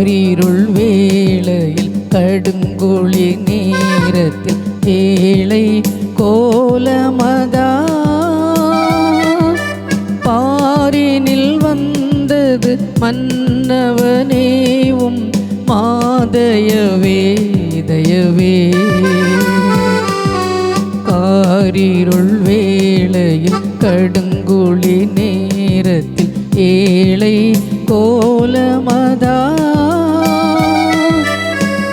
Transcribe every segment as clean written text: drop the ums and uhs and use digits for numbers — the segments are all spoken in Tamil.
காரிருள் வேளையில் கடுங்குழி நேரத்தில் ஏழை கோலமதா பாரினில் வந்தது மன்னவனேவும் மாதயவே தயவே. காரிருள் வேளையில் கடுங்குழி நேரத்தில் ஏழை கோலமதா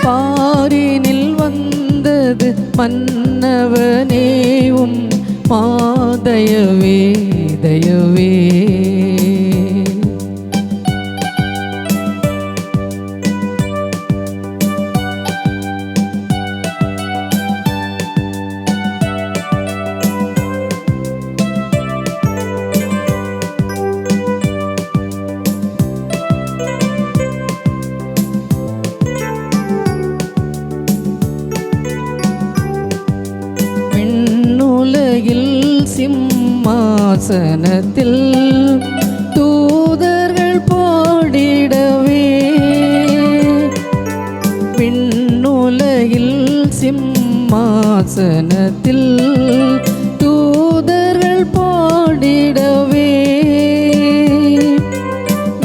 பாரினில் வந்தது மன்னவனேவும் மாதயவே தயவே. விண்ணுலகில் சிம்மாசனத்தில் தூதர்கள் பாடிடவே, விண்ணுலகில் சிம்மாசனத்தில் தூதர்கள் பாடிடவே,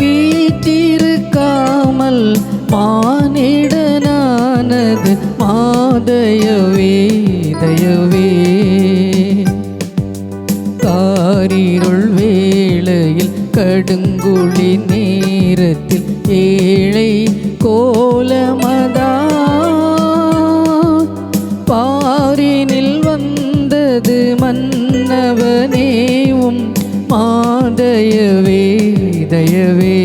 வீற்றிருக்காமல் மானிடனானது மாதயவே தயவே. காரிருள் வேளையில் கடுங்குழி நேரத்தில் ஏழை கோலமதா பாரினில் வந்தது மன்னவனேவும் மாதயவே தயவே.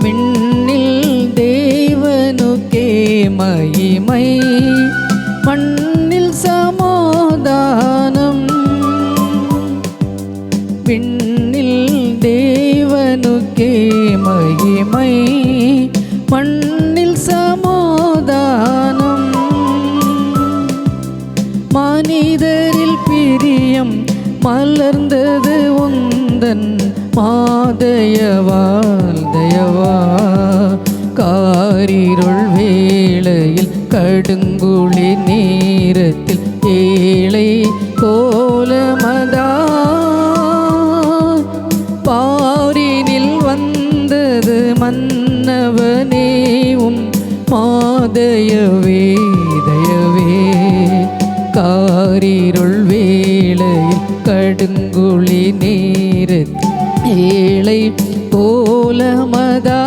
விண்ணில் தேவனுக்கே மகிமை, மண்ணில் சமாதானம். விண்ணில் தேவனுக்கே மகிமை, மண்ணில் சமாதானம். மனிதரில் பிரியம் மலர்ந்தது உந்தன் மாதயவால் தயவா. காரிருள் வேளையில் கடுங்குழி நேரத்தில் ஏழை கோலமதா பாரினில் வந்தது மன்னவனேவும் மாதயவே தயவே. காரிருள் வேளையில் கடுங்குழி நேரத்தில் ஏழை கோலமதா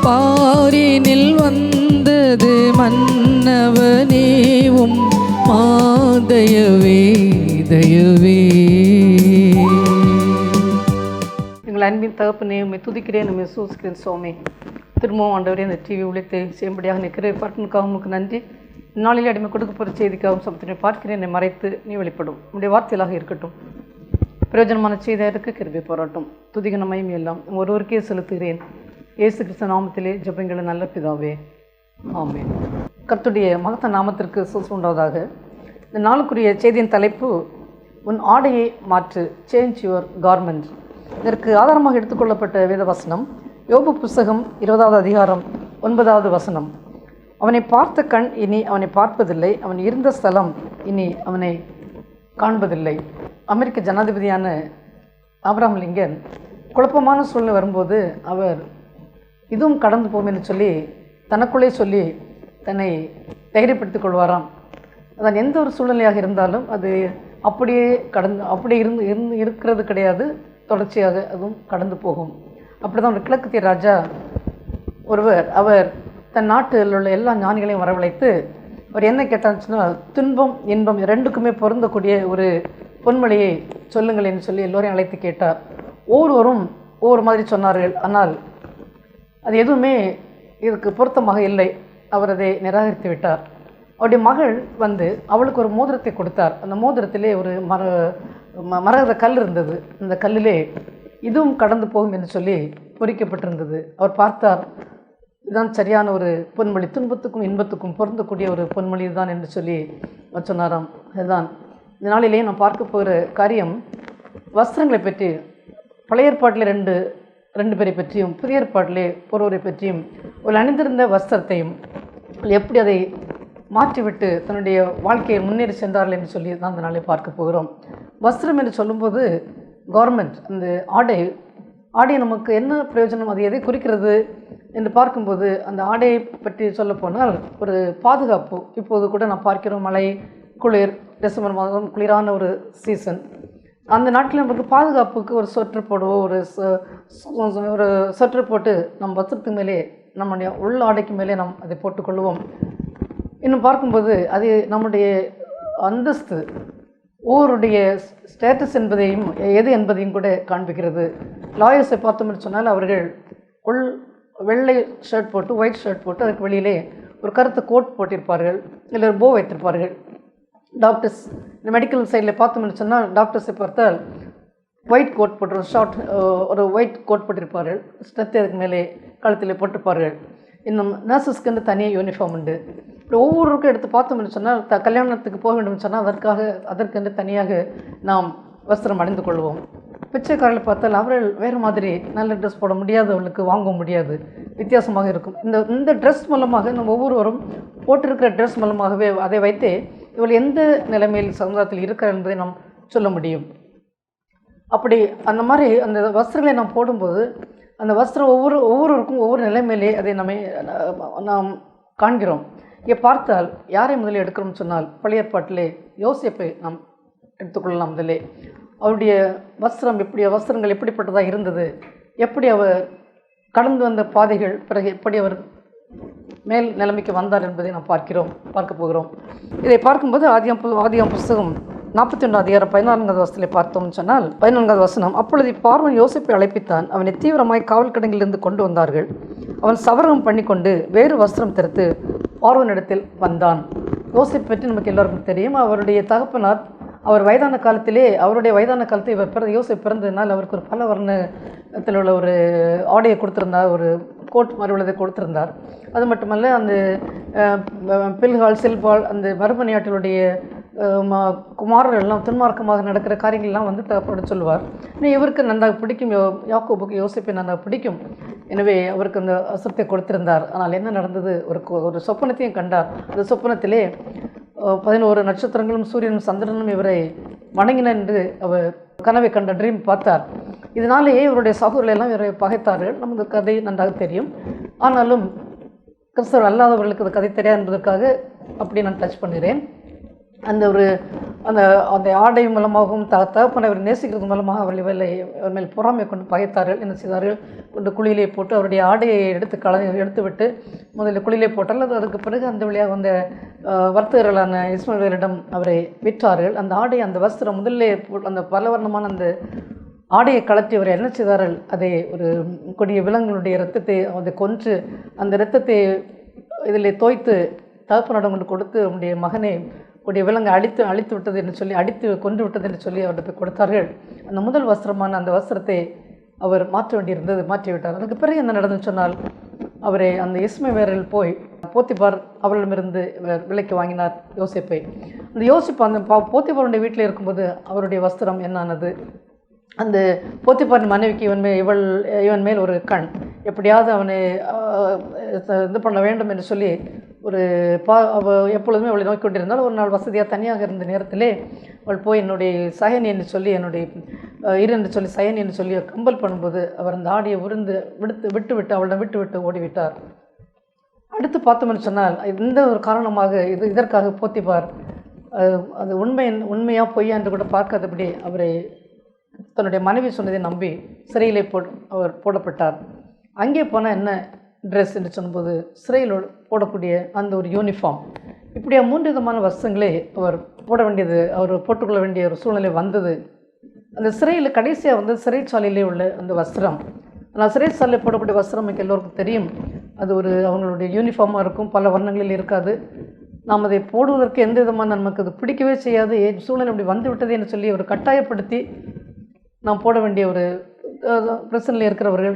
பாரினில் வந்தது மன்னவனேவும் மாதயவே தயவே. எங்கள் அன்பின் தகப்பனே, உம்மை துதிக்கிறேன், உம்மை சூசிக்கிறேன் சுவாமி. திரும்பவும் ஆண்டவரே இந்த டிவி உழைத்து செய்யும்படியாக நிற்கிற பார்ட்டனுக்காக உங்களுக்கு நன்றி. நாளில் அடிமை கொடுக்க போகிற செய்திக்காகவும் சமத்தினை பார்க்கிறேன், என்னை மறைத்து நீ வெளிப்படும் உடைய வார்த்தைகளாக இருக்கட்டும். பிரயோஜனமான செய்தியாருக்கு கிருபை போராட்டும். துதிகனமையும் எல்லாம் ஒருவருக்கே செலுத்துகிறேன். இயேசு கிறிஸ்து நாமத்திலே ஜெபங்கள் நல்ல பிதாவே, ஆமென். கர்த்தருடைய மகத்த நாமத்திற்கு சூஸ் உண்டாவதாக. இந்த நாளுக்குரிய செய்தியின் தலைப்பு உன் ஆடையை மாற்று, சேஞ்ச் யுவர் கார்மெண்ட். இதற்கு ஆதாரமாக எடுத்துக்கொள்ளப்பட்ட வேதவசனம் யோபு புஸ்தகம் 20வது அதிகாரம் 9வது வசனம். அவனை பார்த்த கண் இனி அவனை பார்ப்பதில்லை, அவன் இருந்த ஸ்தலம் இனி அவனை காண்பதில்லை. அமெரிக்க ஜனாதிபதியான ஆபிரகாம் லிங்கன் குழப்பமான சூழ்நிலை வரும்போது அவர் இதுவும் கடந்து போகும் என்று சொல்லி தனக்குள்ளே சொல்லி தன்னை தைரியப்படுத்திக் கொள்வாராம். அதான் எந்த ஒரு சூழ்நிலையாக இருந்தாலும் அது அப்படியே இருக்கிறது கிடையாது, தொடர்ச்சியாக அதுவும் கடந்து போகும். அப்படி தான் ஒரு கிழக்கத்திய ராஜா ஒருவர் அவர் தன் நாட்டில் உள்ள எல்லா ஞானிகளையும் வரவழைத்து அவர் என்ன கேட்டாச்சுன்னா, துன்பம் இன்பம் ரெண்டுக்குமே பொருந்தக்கூடிய ஒரு பொன்மொழியை சொல்லுங்கள் என்று சொல்லி எல்லோரையும் அழைத்து கேட்டார். ஒவ்வொருவரும் ஒவ்வொரு மாதிரி சொன்னார்கள். ஆனால் அது எதுவுமே இதுக்கு பொருத்தமாக இல்லை. அவர் அதை நிராகரித்து விட்டார். அவருடைய மகள் வந்து அவளுக்கு ஒரு மோதிரத்தை கொடுத்தார். அந்த மோதிரத்திலே ஒரு மரகத கல் இருந்தது. அந்த கல்லிலே இதுவும் கடந்து போகும் என்று சொல்லி பொறிக்கப்பட்டிருந்தது. அவர் பார்த்தார், இதுதான் சரியான ஒரு பொன்மொழி, துன்பத்துக்கும் இன்பத்துக்கும் பொருந்தக்கூடிய ஒரு பொன்மொழி தான் என்று சொல்லி அவர் சொன்னாராம். அதுதான் இந்த நாளிலே நான் பார்க்க போகிற காரியம், வஸ்திரங்களை பற்றி. பழைய ஏற்பாட்டில் ரெண்டு பேரை பற்றியும், புதிய ஏற்பாட்டிலே ஒருவரை பற்றியும், ஒரு அணிந்திருந்த வஸ்திரத்தையும் எப்படி அதை மாற்றிவிட்டு தன்னுடைய வாழ்க்கையை முன்னேறி சென்றார்கள் என்று சொல்லி தான் அந்த நாளை பார்க்க போகிறோம். வஸ்திரம் என்று சொல்லும்போது கவர்மெண்ட், அந்த ஆடை நமக்கு என்ன பிரயோஜனம், அது எதை குறிக்கிறது என்று பார்க்கும்போது அந்த ஆடையை பற்றி சொல்லப்போனால் ஒரு பாதுகாப்பு. இப்போது கூட நான் பார்க்கிறோம், மழை, குளிர், டிசம்பர் மாதம் குளிரான ஒரு சீசன். அந்த நாட்டில் நமக்கு பாதுகாப்புக்கு ஒரு ஸ்வெட்டர் போடுவோம், ஒரு ஸ்வெட்டர் போட்டு நம் வஸ்திரத்துக்கு மேலே, நம்முடைய உள் ஆடைக்கு மேலே நாம் அதை போட்டுக்கொள்வோம். இன்னும் பார்க்கும்போது அது நம்முடைய அந்தஸ்து, ஒவ்வொருடைய ஸ்டேட்டஸ் என்பதையும் எது என்பதையும் கூட காண்பிக்கிறது. லாயர்ஸை பார்த்தோம்னு சொன்னால் அவர்கள் வெள்ளை ஷர்ட் போட்டு, ஒயிட் ஷர்ட் போட்டு, அதுக்கு வெளியிலே ஒரு கருத்த கோட் போட்டிருப்பார்கள், இல்லை ஒரு போ வைத்திருப்பார்கள். டாக்டர்ஸ், இந்த மெடிக்கல் சைடில் பார்த்தோம்னு சொன்னால் டாக்டர்ஸை பார்த்தால் ஒயிட் கோட் போட்டு, ஒரு ஒயிட் கோட் போட்டிருப்பார்கள், ஸ்டெத்தை அதுக்கு மேலே கழுத்தில் போட்டிருப்பார்கள். இன்னும் நர்சஸ்க்கு தனியாக யூனிஃபார்ம் உண்டு. இப்படி ஒவ்வொருவருக்கும் எடுத்து பார்த்தோம்னு சொன்னால் கல்யாணத்துக்கு போக வேண்டும் சொன்னால் அதற்கென்று தனியாக நாம் வஸ்திரம் அணிந்து கொள்வோம். பிச்சைக்காரர்களை பார்த்தால் அவர்கள் வேறு மாதிரி நல்ல ட்ரெஸ் போட முடியாது, அவர்களுக்கு வாங்க முடியாது, வித்தியாசமாக இருக்கும். இந்த ட்ரெஸ் மூலமாக நம்ம ஒவ்வொருவரும் போட்டிருக்கிற ட்ரெஸ் மூலமாகவே அதை வைத்தே இவள் எந்த நிலைமையில் சமுதாயத்தில் இருக்கிறார் என்பதை நாம் சொல்ல முடியும். அப்படி அந்த மாதிரி அந்த வஸ்திரங்களை நாம் போடும்போது அந்த வஸ்திரம் ஒவ்வொருவருக்கும் ஒவ்வொரு நிலைமையிலே அதை நாம் காண்கிறோம். இங்கே பார்த்தால் யாரை முதலில் எடுக்கிறோம்னு சொன்னால் பழைய ஏற்பாட்டிலே யோசேப்பை நாம் எடுத்துக்கொள்ளலாம். முதலே அவருடைய வஸ்திரங்கள் எப்படிப்பட்டதாக இருந்தது, எப்படி அவர் கடந்து வந்த பாதைகள், பிறகு எப்படி அவர் மேல் நிலைமைக்கு வந்தார் என்பதை நாம் பார்க்க போகிறோம். இதை பார்க்கும்போது ஆதியாம் புஸ்தகம் 41 அதிகாரம் 14வது வசனத்தில் பார்த்தோம்னு சொன்னால் 14வது வசனம், அப்பொழுது பார்வன் யோசேப்பை அழைப்பித்தான், அவனை தீவிரமாய் காவல் கிடங்கிலிருந்து கொண்டு வந்தார்கள். அவன் சவரகம் பண்ணி கொண்டு வேறு வஸ்திரம் தரித்து பார்வனிடத்தில் வந்தான். யோசேப்பை பற்றி நமக்கு எல்லோருக்கும் தெரியும். அவருடைய தகப்பனார் அவருடைய வயதான காலத்தில் யோசேப்பு பிறந்ததினால் அவருக்கு ஒரு பல வர்ணத்தில் உள்ள ஒரு ஆடையை கொடுத்திருந்தார், ஒரு கோட் மாதிரி உள்ளதை கொடுத்திருந்தார். அது மட்டுமல்ல, அந்த பில்கால், சில்பால், அந்த மரபணியாட்டினுடைய குமாரர்கள் எல்லாம் துன்மார்க்கமாக நடக்கிற காரியங்கள்லாம் வந்து தகப்பனோட சொல்லுவார். இன்னும் இவருக்கு நன்றாக பிடிக்கும், யாக்கோபுக்கு யோசேப்பை நன்றாக பிடிக்கும். எனவே அவருக்கு அந்த வஸ்திரத்தை கொடுத்திருந்தார். ஆனால் என்ன நடந்தது, ஒரு சொப்பனத்தையும் கண்டார். அந்த சொப்பனத்திலே 11 நட்சத்திரங்களும் சூரியனும் சந்திரனும் இவரை வணங்கின என்று அவர் கனவை கண்ட ட்ரீம் பார்த்தார். இதனாலேயே இவருடைய சகோதரர்கள் எல்லாம் இவரை பகைத்தார்கள். நமக்கு கதை நன்றாக தெரியும். ஆனாலும் கிறிஸ்தவர் அல்லாதவர்களுக்கு அது கதை தெரியாது என்பதற்காக அப்படி நான் டச் பண்ணுகிறேன். அந்த ஆடை மூலமாகவும் தகப்பனை அவர் நேசிக்கிறது மூலமாக அவர்கள் மேல் பொறாமை கொண்டு பகைத்தார்கள். என்ன செய்தார்கள், கொண்டு குழியிலே போட்டு அவருடைய ஆடையை எடுத்து விட்டு முதலில் குழியிலே போட்டால் அதுக்கு பிறகு அந்த வழியாக வந்த வர்த்தகர்களான இஸ்மவேலிடம் அவரை விற்றார்கள். அந்த ஆடை, அந்த வஸ்திரம் முதல்ல அந்த பலவர்ணமான அந்த ஆடையை கலற்றி அவர் என்ன செய்தார்கள், அதை ஒரு கொடிய விலங்குகளுடைய இரத்தத்தை அதை கொன்று அந்த இரத்தத்தை இதில் தோய்த்து தகப்பனிடம் கொண்டு கொடுத்து அவருடைய மகனை கூடிய விலங்கு அழித்து விட்டது என்று சொல்லி, அடித்து கொன்று விட்டது என்று சொல்லி அவர்கிட்ட கொடுத்தார்கள். அந்த முதல் வஸ்திரமான அந்த வஸ்திரத்தை அவர் மாற்ற வேண்டியிருந்தது, மாற்றிவிட்டார். அதுக்கு பிறகு என்ன நடந்துன்னு சொன்னால், அவரை அந்த இஸ்மவேலில் போய் போத்திபார் அவரிடமிருந்து விலைக்கு வாங்கினார் யோசேப்பை. அந்த யோசிப்பு அந்த போத்திபாருடைய வீட்டில் இருக்கும்போது அவருடைய வஸ்திரம் என்னானது, அந்த போத்திபாரின் மனைவிக்கு இவன் மேல் ஒரு கண், எப்படியாவது அவனை இது பண்ண வேண்டும் என்று சொல்லி எப்பொழுதுமே அவளை நோக்கி கொண்டிருந்தால், ஒரு நாள் வசதியாக தனியாக இருந்த நேரத்திலே அவள் போய் என்னுடைய சயனி என்று சொல்லி சயனி என்று சொல்லி கம்பல் பண்ணும்போது அவர் அந்த ஆடியை விட்டு அவளிடம் விட்டு ஓடிவிட்டார். அடுத்து பார்த்தோம்னு சொன்னால், இந்த ஒரு காரணமாக இதற்காக போத்திபார் அது உண்மையா பொய்யா என்று கூட பார்க்காதபடி அவரை தன்னுடைய மனைவி சொன்னதை நம்பி சிறையிலே அவர் போடப்பட்டார். அங்கே போனால் என்ன ட்ரெஸ் என்று சொல்லும்போது சிறையில் போடக்கூடிய அந்த ஒரு யூனிஃபார்ம், இப்படியா 3 விதமான வஸ்திரங்களே அவர் போட்டுக்கொள்ள வேண்டிய ஒரு சூழ்நிலை வந்தது. அந்த சிறையில் கடைசியாக வந்து சிறைச்சாலையிலே உள்ள அந்த வஸ்திரம், ஆனால் சிறைச்சாலையில் போடக்கூடிய வஸ்திரம் எனக்கு எல்லோருக்கும் தெரியும். அது அவங்களுடைய யூனிஃபார்மாக இருக்கும், பல வர்ணங்களில் இருக்காது. நாம் அதை போடுவதற்கு எந்த விதமான நமக்கு அது பிடிக்கவே செய்யாது, சூழ்நிலை அப்படி வந்து விட்டது என்று சொல்லி ஒரு கட்டாயப்படுத்தி நாம் போட வேண்டிய ஒரு பிரச்சனையில் இருக்கிறவர்கள்,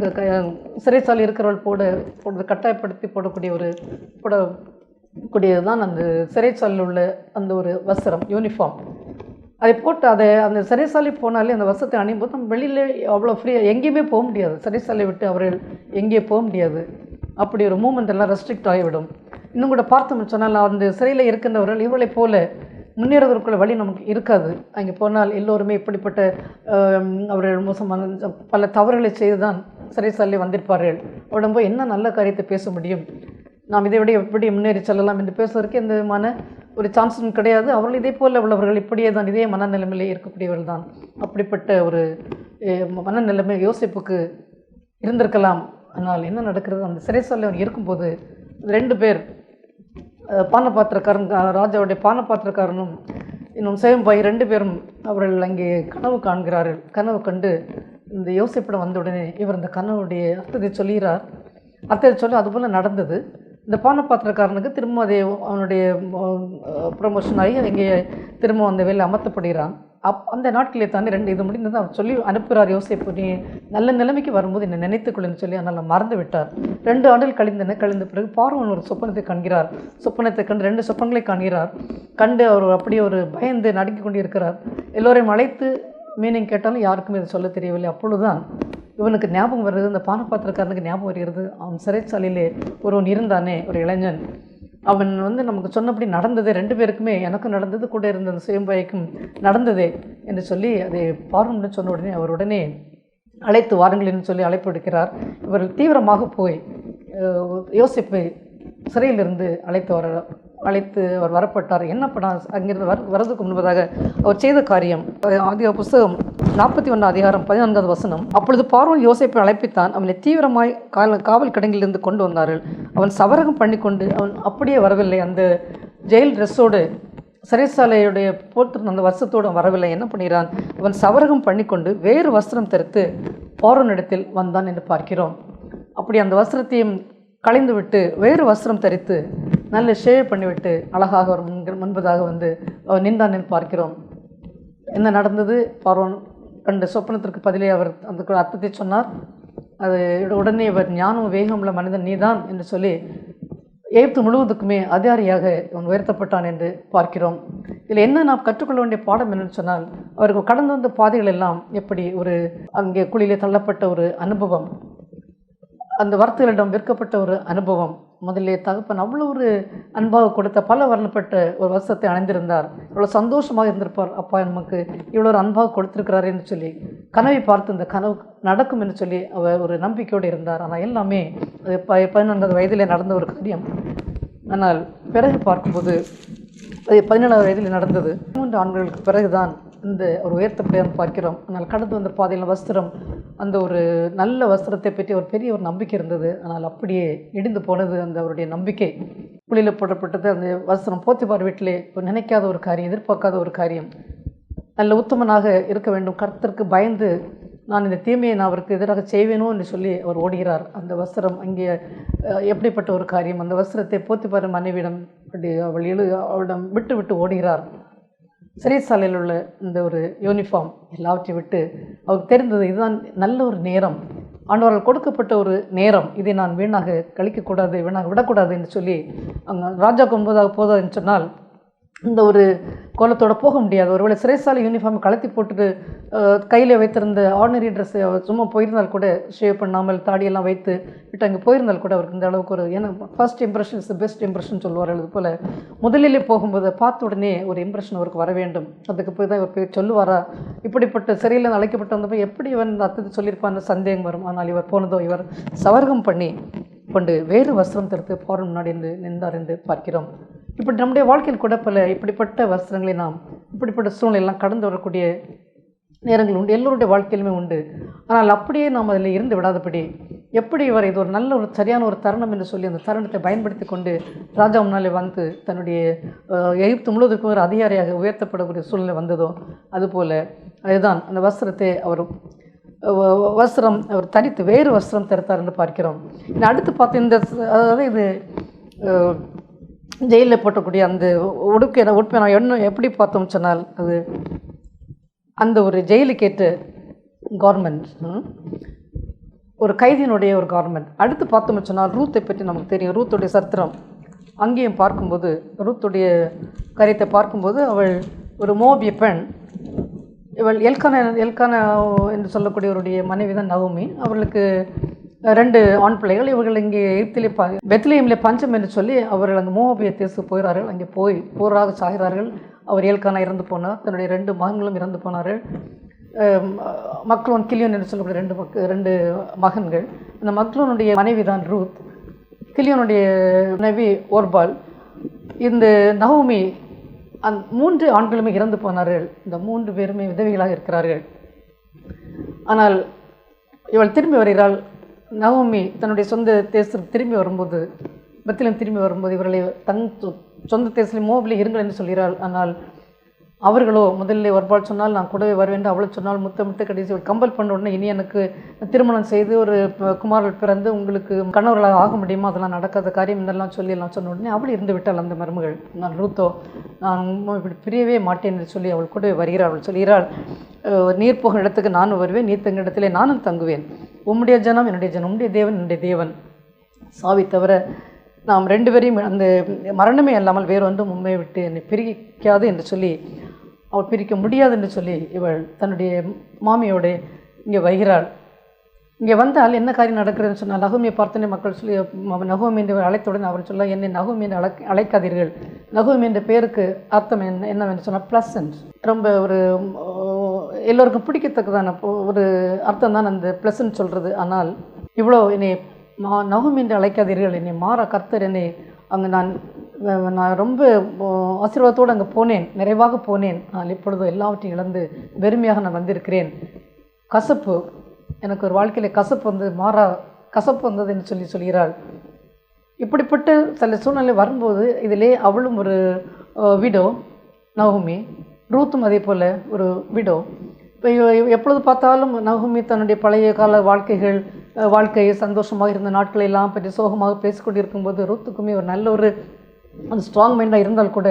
சிறைச்சாலை இருக்கிறவர்கள் போடுறது கட்டாயப்படுத்தி போடக்கூடிய போடக்கூடியது தான் அந்த சிறைச்சாலையில் உள்ள அந்த ஒரு வஸ்திரம், யூனிஃபார்ம். அதை போட்டு அந்த சிறைச்சாலை போனாலே அந்த வஸ்திரத்தை அணியும் போது நம்ம வெளியில் அவ்வளோ ஃப்ரீயாக எங்கேயுமே போக முடியாது. சிறைச்சாலை விட்டு அவர்கள் எங்கேயும் போக முடியாது. அப்படி ஒரு மூமெண்ட் எல்லாம் ரெஸ்ட்ரிக்ட் ஆகிவிடும். இன்னும் கூட பார்த்தோம்னு சொன்னால் அந்த சிறையில் இருக்கின்றவர்கள் இவர்களை போல முன்னேறுவதற்குள்ள வழி நமக்கு இருக்காது. அங்கே போனால் எல்லோருமே இப்படிப்பட்ட அவர்கள் மோசமான பல தவறுகளை செய்து தான் சிறைச்சாலையில் வந்திருப்பார்கள். அவரிடம் போய் என்ன நல்ல காரியத்தை பேச முடியும், நாம் இதை விட எப்படி முன்னேறி செல்லலாம் என்று பேசுவதற்கு எந்த விதமான ஒரு சான்ஸும் கிடையாது. அவர்கள் இதே போல் உள்ளவர்கள் இப்படியே தான் இதே மனநிலைமையிலே இருக்கக்கூடியவர்கள் தான். அப்படிப்பட்ட ஒரு மனநிலைமை யோசிப்புக்கு இருந்திருக்கலாம். ஆனால் என்ன நடக்கிறது, அந்த சிறைச்சாலையில் அவர் இருக்கும்போது 2 பேர், பானபாத்திரக்காரன், ராஜாவுடைய பானபாத்திரக்காரனும் இன்னும் சேவம்பாய் 2 பேரும் அவர்கள் அங்கே கனவு காண்கிறார்கள். கனவு கண்டு இந்த யோசிப்பிடம் வந்த உடனே இவர் இந்த கனவுடைய அர்த்தத்தை சொல்கிறார். அர்த்தத்தை சொல்லி அதுபோல் நடந்தது. இந்த பானபாத்திரக்காரனுக்கு திரும்ப அதே அவனுடைய ப்ரமோஷன் ஆகி அங்கே திரும்ப அந்த வேலை அமர்த்தப்படுகிறான். அந்த நாட்களே தானே 2 இது முடிந்தது அவர் சொல்லி அனுப்புகிறார். யோசிப்பு, நீ நல்ல நிலைமைக்கு வரும்போது என்னை நினைத்துக்கொள்ளுன்னு சொல்லி அதனால் மறந்து விட்டார். 2 ஆண்டுகள் கழிந்த பிறகு பார்வோன் ஒரு சொப்பனத்தை காண்கிறார். சொப்பனத்தை கண்டு 2 சொப்பனங்களை காண்கிறார். கண்டு அவர் அப்படியே ஒரு பயந்து நடுங்கிக் கொண்டு இருக்கிறார். எல்லோரையும் அழைத்து மீனிங் கேட்டாலும் யாருக்குமே இது சொல்ல தெரியவில்லை. அப்பொழுதுதான் இவனுக்கு ஞாபகம் வருது, இந்த பானபாத்திரக்காரனுக்கு ஞாபகம் வருகிறது, அவன் சிறைச்சாலையிலே ஒருவன் இருந்தானே, ஒரு இளைஞன். அவன் நமக்கு சொன்னபடி நடந்ததே 2 பேருக்குமே, எனக்கும் நடந்தது, கூட இருந்த அந்த சேம்பாய்க்கும் நடந்ததே என்று சொல்லி அதை பார்வன் சொன்ன உடனே அவர் உடனே அழைத்து வாருங்கள் என்று சொல்லி அழைப்பு எடுக்கிறார். இவர்கள் தீவிரமாக போய் யோசிப்பை சிறையிலிருந்து அழைத்து அவர் வரப்பட்டார். என்ன பண்ண அங்கிருந்து வரதுக்கு முன்பதாக அவர் செய்த காரியம், ஆதியா புஸ்தகம் 41 அதிகாரம் 14வது வசனம். அப்பொழுது பார்வோன் யோசேப்பை அழைப்பித்தான், அவனை தீவிரமாய் காவல் கிடங்கிலிருந்து கொண்டு வந்தார்கள். அவன் சவரகம் பண்ணி கொண்டு, அவன் அப்படியே வரவில்லை, அந்த ஜெயில் ட்ரெஸ்ஸோடு சிறைச்சாலையுடைய போட்டிருந்த அந்த வஸ்திரத்தோடு வரவில்லை. என்ன பண்ணுகிறான், அவன் சவரகம் பண்ணி கொண்டு வேறு வஸ்திரம் தரித்து பார்வோனிடத்தில் வந்தான் என்று பார்க்கிறோம். அப்படி அந்த வஸ்திரத்தையும் களைந்து விட்டு வேறு வஸ்திரம் தரித்து நல்ல ஷேவ் பண்ணிவிட்டு அழகாக அவர் முன்பதாக அவர் நின்றான் என்று பார்க்கிறோம். என்ன நடந்தது, பார்வோன் கண்ட சொப்பனத்திற்கு பதிலே அவர் அந்த அர்த்தத்தை சொன்னார். அது உடனே இவர் ஞானம் வேகமுள்ள மனிதன் நீதான் என்று சொல்லி எகிப்து முழுவதுக்குமே அதிகாரியாக அவன் உயர்த்தப்பட்டான் என்று பார்க்கிறோம். இதில் என்ன நாம் கற்றுக்கொள்ள வேண்டிய பாடம் என்னென்னு சொன்னால், அவர்கள் கடந்து வந்த பாதைகள் எல்லாம் எப்படி ஒரு அங்கே குழியிலே தள்ளப்பட்ட ஒரு அனுபவம், அந்த வார்த்தைகளிடம் விற்கப்பட்ட ஒரு அனுபவம். முதல்ல தகப்பன் அவ்வளோ ஒரு அன்பாக கொடுத்த பல வரப்பட்ட ஒரு வஸ்திரத்தை அணிந்திருந்தார். இவ்வளோ சந்தோஷமாக இருந்திருப்பார், அப்பா நமக்கு இவ்வளோ ஒரு அன்பாக கொடுத்திருக்கிறார் என்று சொல்லி கனவை பார்த்து இந்த கனவு நடக்கும் என்று சொல்லி அவர் ஒரு நம்பிக்கையோடு இருந்தார். ஆனால் எல்லாமே அது 14வது வயதிலே நடந்த ஒரு காரியம். ஆனால் பிறகு பார்க்கும்போது அது 17வது வயதில் நடந்தது. 3 ஆண்டுகளுக்கு பிறகுதான் இந்த ஒரு உயர்த்தப்படையாக பார்க்கிறோம். ஆனால் கடந்து வந்த பாதையில் வஸ்திரம், அந்த ஒரு நல்ல வஸ்திரத்தை பற்றி ஒரு பெரிய ஒரு நம்பிக்கை இருந்தது. ஆனால் அப்படியே இடிந்து போனது அந்த அவருடைய நம்பிக்கை. குழியில் போடப்பட்டது அந்த வஸ்திரம். போத்திபார் வீட்டிலே ஒரு நினைக்காத ஒரு காரியம், எதிர்பார்க்காத ஒரு காரியம். நல்ல உத்தமனாக இருக்க வேண்டும், கர்த்தருக்கு பயந்து நான் இந்த தீமையை நான் அவருக்கு எதிராக செய்வேனோ என்று சொல்லி அவர் ஓடுகிறார். அந்த வஸ்திரம் அங்கே எப்படிப்பட்ட ஒரு காரியம், அந்த வஸ்திரத்தை போத்திபார் மனைவியிடம் அவளிடம் விட்டு ஓடுகிறார். சிறைச்சாலையில் உள்ள இந்த ஒரு யூனிஃபார்ம் எல்லாவற்றையும் விட்டு அவருக்கு தெரிந்தது, இதுதான் நல்ல ஒரு நேரம், ஆண்டவரால் கொடுக்கப்பட்ட ஒரு நேரம், இதை நான் வீணாக கழிக்கக்கூடாது, வீணாக விடக்கூடாது என்று சொல்லி அங்கே ராஜாவுக்கு முன்பதாக போதாதுன்னு சொன்னால் இந்த ஒரு கோலத்தோடு போக முடியாது. ஒருவேளை சிறைச்சாலை யூனிஃபார்ம் கலத்தி போட்டுட்டு கையில் வைத்திருந்த ஆர்டினரி ட்ரெஸ்ஸை அவர் சும்மா போயிருந்தால் கூட, ஷேவ் பண்ணாமல் தாடியெல்லாம் வைத்து விட்டு அங்கே போயிருந்தால் கூட அவருக்கு இந்த அளவுக்கு ஒரு, ஏன்னா first impression is the best impression சொல்லுவார்கள். அது போல் முதலிலே போகும்போது பார்த்த உடனே ஒரு இம்ப்ரெஷன் அவருக்கு வர வேண்டும். அதுக்கு போய் தான் இவர் போய் சொல்லுவாரா, இப்படிப்பட்ட சிறையில் அழைக்கப்பட்டு வந்தப்போ எப்படி இவன் அர்த்தத்தை சொல்லியிருப்பான்னு சந்தேகம் வரும். ஆனால் இவர் போனதோ, இவர் சவர்க்கம் பண்ணி கொண்டு வேறு வஸ்திரம் தடுத்து பார்வன் முன்னாடி நின்றார் என்று பார்க்கிறோம். இப்படி நம்முடைய வாழ்க்கையில் கூட பல இப்படிப்பட்ட வஸ்திரங்களை நாம் இப்படிப்பட்ட சூழ்நிலையெல்லாம் கடந்து வரக்கூடிய நேரங்கள் உண்டு, எல்லோருடைய வாழ்க்கையிலுமே உண்டு. ஆனால் அப்படியே நாம் அதில் இருந்து விடாதபடி எப்படி இவர் இது ஒரு நல்ல ஒரு சரியான ஒரு தருணம் என்று சொல்லி அந்த தருணத்தை பயன்படுத்தி கொண்டு ராஜா முன்னாலே வந்து தன்னுடைய எகிப்து முழுவதற்கு ஒரு அதிகாரியாக உயர்த்தப்படக்கூடிய சூழ்நிலை வந்ததோ, அதுபோல் அதுதான் அந்த வஸ்திரத்தை அவர் தனித்து வேறு வஸ்திரம் தரித்தார் என்று பார்க்கிறோம். அடுத்து பார்த்து அதாவது இது ஜெயிலில் போட்டக்கூடிய அந்த உடுப்பை நான் என்ன எப்படி பார்த்தோம் சொன்னால் அது அந்த ஒரு ஜெயிலுக்கேற்ற கார்மெண்ட், ஒரு கைதியினுடைய ஒரு கார்மெண்ட். அடுத்து பார்த்தோம்னு சொன்னால் ரூத்தை பற்றி நமக்கு தெரியும். ரூத்துடைய சரித்திரம் அங்கேயும் பார்க்கும்போது, ரூத்துடைய காரியத்தை பார்க்கும்போது அவள் ஒரு மோபிய பெண். இவள் எல்கானா என்று சொல்லக்கூடியவருடைய மனைவி தான் நகோமி. அவர்களுக்கு 2 ஆண் பிள்ளைகள். இவர்கள் இங்கே பெத்லெஹேமிலே பஞ்சம் என்று சொல்லி அவர்கள் அங்கே மோவாபிய தேசத்துக்கு போகிறார்கள். அங்கே போய் போராக சாகிறார்கள். அவர் எல்கானா இறந்து போனார். தன்னுடைய 2 மகன்களும் இறந்து போனார்கள். மக்லோன், கிலியோன் என்று சொல்லக்கூடிய 2 மகன்கள். அந்த மக்லோனுடைய மனைவி தான் ரூத். கிலியோனுடைய மனைவி ஓர்பால். இந்த நகோமி 3 ஆண்களுமே இறந்து போனார்கள். இந்த 3 பேருமே விதவைகளாக இருக்கிறார்கள். ஆனால் இவள் திரும்பி வருகிறாள். நகோமி தன்னுடைய சொந்த தேசத்துக்கு திரும்பி வரும்போது, பெத்லெஹேம் திரும்பி வரும்போது இவர்களை சொந்த தேசத்தில் மோவாபிலே இருங்கள் என்று சொல்கிறாள். ஆனால் அவர்களோ முதல்ல ஒருபால் சொன்னால் நான் கூடவே வருவேன், அவளை சொன்னால் முத்த கடைசி கம்பல் பண்ண உடனே இனி எனக்கு திருமணம் செய்து ஒரு குமாரர்கள் பிறந்து உங்களுக்கு கணவர்களாக ஆக முடியுமா, அதெல்லாம் நடக்காத காரியம் இதெல்லாம் சொன்ன உடனே அவள் இருந்து விட்டாள். அந்த மருமகள் நான் ரூத்தோ நான் இப்படி பிரியவே மாட்டேன் என்று சொல்லி அவள் கூடவே வருகிறாள். அவள் சொல்கிறாள், நீர் போகும் இடத்துக்கு நானும் வருவேன், நீர் தங்க இடத்திலே நானும் தங்குவேன். உம்முடைய ஜனம் என்னுடைய ஜனம், உம்முடைய தேவன் என்னுடைய தேவன். சாவி தவிர நாம் 2 பேரையும் அந்த மரணமே இல்லாமல் வேறொன்றும் உண்மையை விட்டு என்னை பிரிக்காது என்று சொல்லி, அவள் பிரிக்க முடியாது என்று சொல்லி இவள் தன்னுடைய மாமியோடு இங்கே வருகிறாள். இங்கே வந்தால் என்ன காரியம் நடக்கிறதுன்னு சொன்னால், நகோமியை பார்த்தோன்னே மக்கள் சொல்லி நகோமி என்று அழைத்தவுடன் அவர் சொல்ல, என்னை நகோமி என்று அழைக்காதீர்கள். நகோமி என்ற பேருக்கு அர்த்தம் என்னவென்று சொன்னால் ப்ளசன்ட். ரொம்ப ஒரு எல்லோருக்கும் பிடிக்கத்தக்கதான ஒரு அர்த்தம் தான் அந்த ப்ளசன்ட் சொல்கிறது. ஆனால் இவ்வளோ என்னை நகோமி என்று அழைக்காதீர்கள், என்னை மாற கர்த்தர் என்னை அங்கே நான் ரொம்ப ஆசீர்வாதத்தோடு அங்கே போனேன், நிறைவாக போனேன். ஆனால் இப்பொழுது எல்லாவற்றையும் இழந்து வெறுமையாக நான் வந்திருக்கிறேன். கசப்பு, எனக்கு ஒரு வாழ்க்கையில் கசப்பு வந்தது என்று சொல்கிறாள். இப்படிப்பட்ட சில சூழ்நிலை வரும்போது இதிலே அவளும் ஒரு விடோ நகோமி, ரூத்தும் அதே போல் ஒரு விடோ. இப்போ எப்பொழுது பார்த்தாலும் நகோமி தன்னுடைய பழைய கால வாழ்க்கையை சந்தோஷமாக இருந்த நாட்களை எல்லாம் பற்றி சோகமாக பேசிக்கொண்டு இருக்கும்போது, ரூத்துக்குமே ஒரு நல்ல ஒரு அந்த ஸ்ட்ராங் மைண்டாக இருந்தால் கூட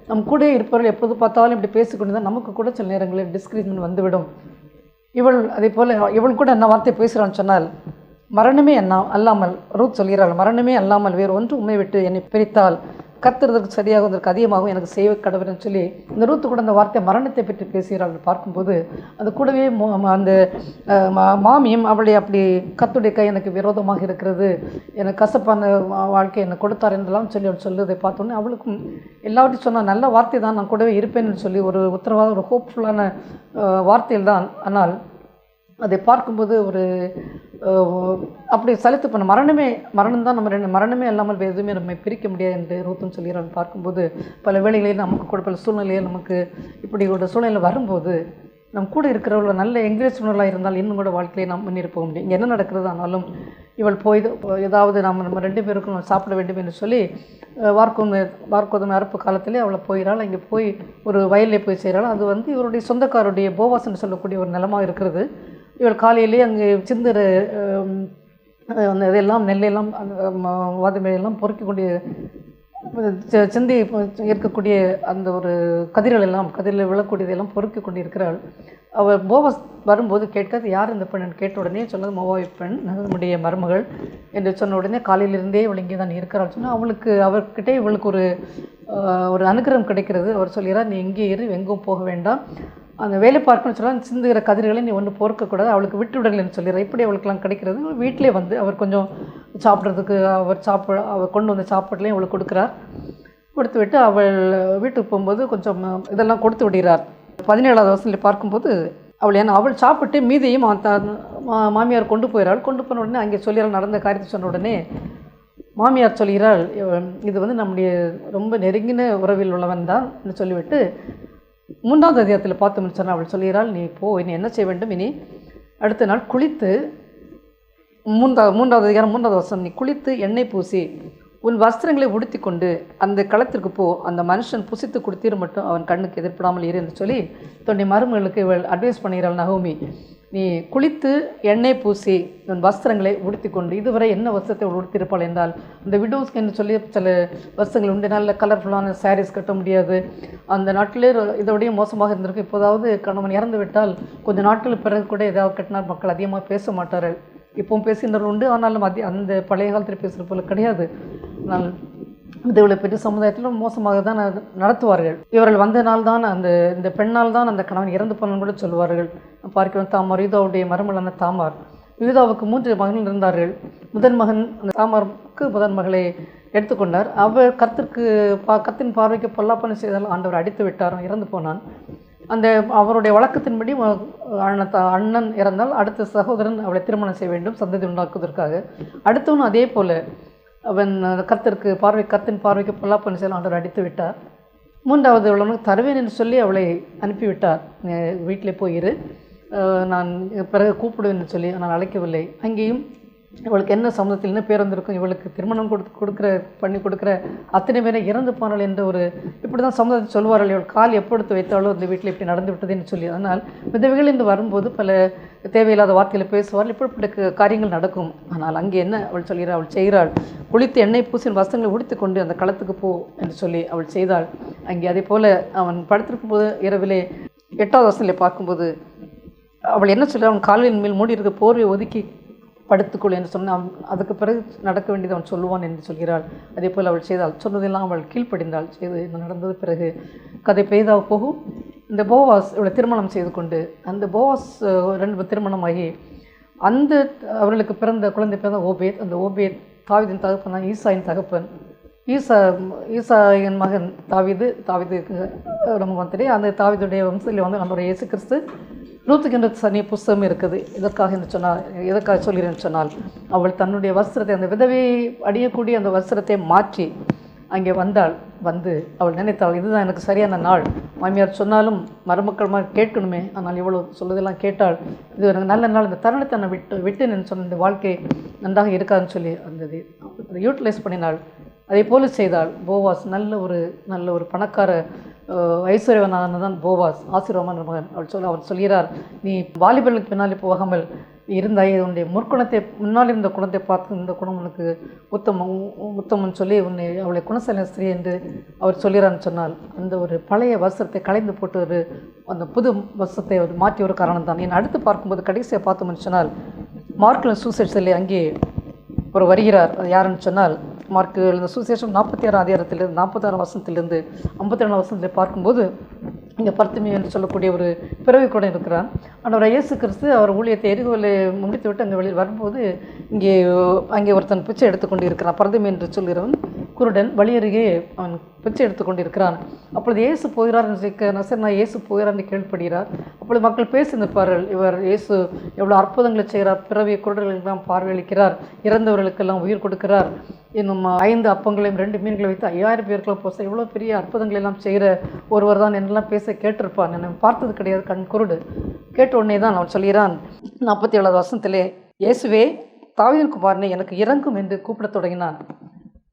நம் கூட இருப்பவர்கள் எப்போது பார்த்தாலும் இப்படி பேசிக்கொண்டு தான் நமக்கு கூட சில நேரங்களில் டிஸ்கரேஜ்மெண்ட் வந்துவிடும். இவள் அதே போல் இவள் கூட என்ன வார்த்தை பேசுகிறான்னு சொன்னால், மரணமே அல்லாமல் ரூத் சொல்கிறாள், மரணமே அல்லாமல் வேறு ஒன்று உண்மை விட்டு என்னை பிரித்தால் கத்துறதுக்கு சரியாக அதற்கு அதிகமாகவும் எனக்கு செய்வ கடவுள்னு சொல்லி இந்த ரூத்து கூட அந்த வார்த்தை மரணத்தை பற்றி பேசுகிறாள். பார்க்கும்போது அது கூடவே அந்த மாமியும் அவளை அப்படி கத்துடைய கை எனக்கு விரோதமாக இருக்கிறது, எனக்கு கசப்பான வாழ்க்கை என்னை கொடுத்தார் என்றெல்லாம் சொல்லி அவள் சொல்லுவதை பார்த்தோன்னே அவளுக்கும் எல்லாவற்றையும் சொன்னால் நல்ல வார்த்தை தான், நான் கூடவே இருப்பேன்னு சொல்லி ஒரு உத்தரவாத ஒரு ஹோப்ஃபுல்லான வார்த்தையில் தான். ஆனால் அதை பார்க்கும்போது ஒரு அப்படி சலித்து பண்ண மரணம் தான் நம்ம மரணமே இல்லாமல் எதுவுமே நம்ம பிரிக்க முடியாது என்று ரூத்தும் சொல்கிறான். பார்க்கும்போது பல வேளைகளில் நமக்கு கூட பல சூழ்நிலையில் நமக்கு இப்படி ஒரு சூழ்நிலை வரும்போது நம்ம கூட இருக்கிறவங்கள நல்ல என்கரேஜ்மெண்ட்லாம் இருந்தால் இன்னும் கூட வாழ்க்கையை நாம் முன்னேறி போக முடியும். இங்கே என்ன நடக்கிறது ஆனாலும் இவள் போய் ஏதாவது நம்ம 2 பேருக்கும் சாப்பிட வேண்டும் என்று சொல்லி வார்க்கோதுமை அறுப்பு காலத்திலே அவளை போயிடாள். இங்கே போய் ஒரு வயலில் போய் செய்கிறாள். அது இவருடைய சொந்தக்காருடைய போவாசன்னு சொல்லக்கூடிய ஒரு நிலமாக இருக்கிறது. இவள் காலையிலே அங்கே சிந்துற அந்த இதெல்லாம் நெல்லையெல்லாம் வாதுமையெல்லாம் பொறுக்கி கொண்டு சிந்தி இருக்கக்கூடிய அந்த ஒரு கதிரில் விழக்கூடியதெல்லாம் பொறுக்கி கொண்டு இருக்கிறாள். அவள் போவாஸ் வரும்போது கேட்காது யார் இந்த பெண் கேட்ட உடனே சொன்னது மோவாய் பெண், நம்முடைய மருமகள் என்று சொன்ன உடனே காலையிலிருந்தே இவள் இங்கே தான் இருக்கிறாள் சொன்னால் அவர்கிட்டே இவளுக்கு ஒரு அனுகிரகம் கிடைக்கிறது. அவர் சொல்கிறார், நீ இங்கே இரு, எங்கும் போக வேண்டாம், அந்த வேலை பார்க்கணும்னு சொன்னால் சிந்துகிற கதிர்களை நீ ஒன்று பொறுக்கக்கூடாது, அவளுக்கு விட்டுவிடலைன்னு சொல்லிடுற. இப்படி அவளுக்கெல்லாம் கிடைக்கிறது. வீட்டிலே அவர் கொஞ்சம் சாப்பிட்றதுக்கு அவர் கொண்டு வந்த சாப்பாடுலையும் அவளுக்கு கொடுத்து விட்டு அவள் வீட்டுக்கு போகும்போது கொஞ்சம் இதெல்லாம் கொடுத்து விடுகிறார். 17வது வசனத்தில் பார்க்கும்போது அவள் சாப்பிட்டு மீதியும் மாமியார் கொண்டு போயிறாள். கொண்டு போன உடனே அங்கே சொல்லிடுறாள், நடந்த காரியத்தை சொன்ன உடனே மாமியார் சொல்கிறாள், இது நம்முடைய ரொம்ப நெருங்கின உறவில் உள்ளவன் தான் என்று சொல்லிவிட்டு 3வது அதிகாரத்தில் பார்த்தோம்னு சொன்னால் அவள் சொல்கிறாள், நீ இனி என்ன செய்ய வேண்டும், இனி அடுத்த நாள் குளித்து 3வது அதிகாரம் 3வது வசனம், நீ குளித்து எண்ணெய் பூசி உன் வஸ்திரங்களை உடுத்தி கொண்டு அந்த களத்திற்கு போ, அந்த மனுஷன் புசித்து கொடுத்தீர் மட்டும் அவன் கண்ணுக்கு எதிர்ப்படாமல் இரு என்று சொல்லி தன்னுடைய மருமகளுக்கு இவள் அட்வைஸ் பண்ணுகிறாள் நகோமி. நீ குளித்து எண்ணெய் பூசி உன் வஸ்திரங்களை உடுத்தி கொண்டு, இதுவரை என்ன வஸ்திரத்தை உடுத்திருப்பாள் என்றால், அந்த விடோஸ்க்கு என்று சொல்லி சில வஸ்திரங்கள் உண்டு, நல்ல கலர்ஃபுல்லான சாரீஸ் கட்ட முடியாது. அந்த நாட்டிலே இதோடைய மோசமாக இருந்திருக்கு. இப்போதாவது கணவன் இறந்து விட்டால் கொஞ்சம் நாட்கள் பிறகு கூட ஏதாவது கட்டினால் மக்கள் அதிகமாக பேச மாட்டார்கள். இப்போவும் பேசுகின்றவர்கள் உண்டு, ஆனாலும் அந்த பழைய காலத்தில் பேசுகிற போல கிடையாது. ஆனால் இதை பெரிய சமுதாயத்திலும் மோசமாக தான் நடத்துவார்கள். இவர்கள் வந்த நாள் தான் இந்த பெண்ணால் தான் அந்த கணவன் இறந்து போனன்னு கூட சொல்வார்கள். பார்க்கிறோம், தாமார் யூதாவுடைய மருமலான தாமார். யூதாவுக்கு 3 மகன்கள் இருந்தார்கள். முதன் மகன் அந்த தாமாருக்கு முதன் மகளை எடுத்துக்கொண்டார். அவர் கர்த்தரின் பார்வைக்கு பொல்லாப்பனை செய்தால் ஆண்டவர் அடித்து விட்டார், இறந்து போனான். அந்த அவருடைய வழக்கத்தின்படி அண்ணன் இறந்தால் அடுத்த சகோதரன் அவளை திருமணம் செய்ய வேண்டும் சந்ததி உண்டாக்குவதற்காக. அடுத்தவனும் அதே போல் அவன் கர்த்தரின் பார்வைக்கு பொல்லாப்பன் செய்தால் ஆண்டவர் அடித்து விட்டார். 3வது உள்ளவனுக்கு தருவேன் என்று சொல்லி அவளை அனுப்பிவிட்டார். வீட்டிலே போயிரு, நான் பிறகு கூப்பிடுவேன் என்று சொல்லி. நான் அழைக்கவில்லை. அங்கேயும் இவளுக்கு என்ன சம்மதத்தில் என்ன பேர் வந்திருக்கும், இவளுக்கு திருமணம் பண்ணி கொடுக்குற அத்தனை பேரை இறந்து போனாள் என்ற ஒரு இப்படி தான் சம்மதத்தை சொல்வார்கள். இவள் கால் எப்பொழுது வைத்தாலோ அந்த வீட்டில் இப்படி நடந்து விட்டதுன்னு சொல்லி. அதனால் விதவைகள் என்று வரும்போது பல தேவையில்லாத வார்த்தைகளை பேசுவார்கள், இப்படிப்பட்ட காரியங்கள் நடக்கும். ஆனால் அங்கே என்ன அவள் சொல்கிறாள், அவள் செய்கிறாள். குளித்து எண்ணெய் பூசின் வஸ்திரங்களை உடுத்தி கொண்டு அந்த களத்துக்கு போ என்று சொல்லி அவள் செய்தாள். அங்கே அதே போல் அவன் படுத்திருக்கும் போது இரவிலே 8வது வசனத்திலே பார்க்கும்போது அவள் என்ன சொல்ல, அவன் கால்களின் மேல் மூடி இருக்க போர்வை ஒதுக்கி படுத்துக்கொள் என்று சொன்னால் அதுக்கு பிறகு நடக்க வேண்டியது அவன் சொல்லுவான் என்று சொல்கிறாள். அதே போல் அவள் செய்தாள். சொன்னதெல்லாம் அவள் கீழ்ப்படிந்தாள். நடந்தது பிறகு கதை பெய்தாக போகும். இந்த போவாஸ் இவளை திருமணம் செய்து கொண்டு, அந்த போவாஸ் 2 திருமணமாகி அந்த அவர்களுக்கு பிறந்த குழந்தை பிறந்த ஓபேத். அந்த ஓபேத் தாவீதின் தகப்பன் தான், ஈசாயின் தகப்பன். ஈசாயின் மகன் தாவீதுக்கு நம்ம வந்துட்டு அந்த தாவீதுடைய வம்சத்தில் வந்து நம்மளுடைய இயேசு கிறிஸ்து ரூத்துக்கு என்ற தனி புஸ்தகம் இருக்குது. எதற்காக சொல்கிறேன்னு சொன்னால், அவள் தன்னுடைய வஸ்திரத்தை அந்த விதவை அடியக்கூடிய அந்த வஸ்திரத்தை மாற்றி அங்கே வந்து அவள் நினைத்தாள், இதுதான் எனக்கு சரியான நாள். மாமியார் சொன்னாலும் மருமக்கள் மாதிரி கேட்கணுமே, ஆனால் இவ்வளோ சொல்லுதெல்லாம் கேட்டாள். இது எனக்கு நல்ல நாள், இந்த தருணத்தை நான் விட்டேன்னு சொன்ன இந்த வாழ்க்கை நன்றாக இருக்காதுன்னு சொல்லி அதை யூட்டிலைஸ் பண்ணினாள். அதே போல செய்தாள். போவாஸ் நல்ல ஒரு பணக்கார ஐஸ்வர்யவனான தான் போவாஸ், ஆசீர்வாதமான மகன். அவன் சொல்கிறார், நீ வாலிபர்களுக்கு பின்னாலே போகாமல் இருந்தாய், உன்னுடைய முற்குணத்தை முன்னால் இருந்த குணத்தை பார்த்து இந்த குணம் உனக்கு உத்தமன் சொல்லி அவளை குணசல ஸ்திரீ என்று அவர் சொல்கிறான்னு சொன்னால், அந்த ஒரு பழைய வஸ்திரத்தை களைந்து போட்டு அந்த புது வஸ்திரத்தை மாற்றிய ஒரு காரணம் தான். என் அடுத்து பார்க்கும்போது கடைசியாக பார்த்தோம்னு சொன்னால், மார்க்கில் சூசைட் சொல்லி அங்கே ஒரு வருகிறார். அது யாருன்னு சொன்னால், மார்க்கு இந்த சுசேஷம் 46 அதிகாரத்திலிருந்து 46 வசனத்திலிருந்து 52 வசனத்தில் பார்க்கும்போது இங்கே பர்த்திமி என்று சொல்லக்கூடிய ஒரு பிறவி கூட இருக்கிறான். ஆனால் இயேசு கிறிஸ்து அவர் ஊழியத்தை எரிகோலை முடித்து விட்டு அங்கே வெளியில் வரும்போது அங்கே ஒருத்தன் பிச்சை எடுத்துக்கொண்டு இருக்கிறான். பர்திமி என்று சொல்கிறவன் குருடன் வழியருகே அவன் பிச்சை எடுத்துக்கொண்டு இருக்கிறான். அப்பொழுது இயேசு போகிறார் நசரேயனாகிய இயேசு போகிறார் என்று கேள்விப்படுகிறார். அப்பொழுது மக்கள் பேசி நிற்பார்கள், இவர் இயேசு எவ்வளோ அற்புதங்களை செய்கிறார், பிறவிய குருடர்களுக்கெல்லாம் பார்வையளிக்கிறார், இறந்தவர்களுக்கெல்லாம் உயிர் கொடுக்கிறார், இன்னும் 5 அப்பங்களையும் 2 மீன்களை வைத்து 5000 பேருக்கெல்லாம் போச இவ்வளோ பெரிய அற்புதங்கள் எல்லாம் செய்கிற ஒருவர் தான் என்னெல்லாம் பேச கேட்டிருப்பான். என்னை பார்த்தது கிடையாது, கண் குருடு. கேட்ட உடனே தான் அவன் சொல்கிறான் 47 வசனத்திலே, இயேசுவே தாவீதின் குமாரனே எனக்கு இறங்கும் என்று கூப்பிடத் தொடங்கினான்.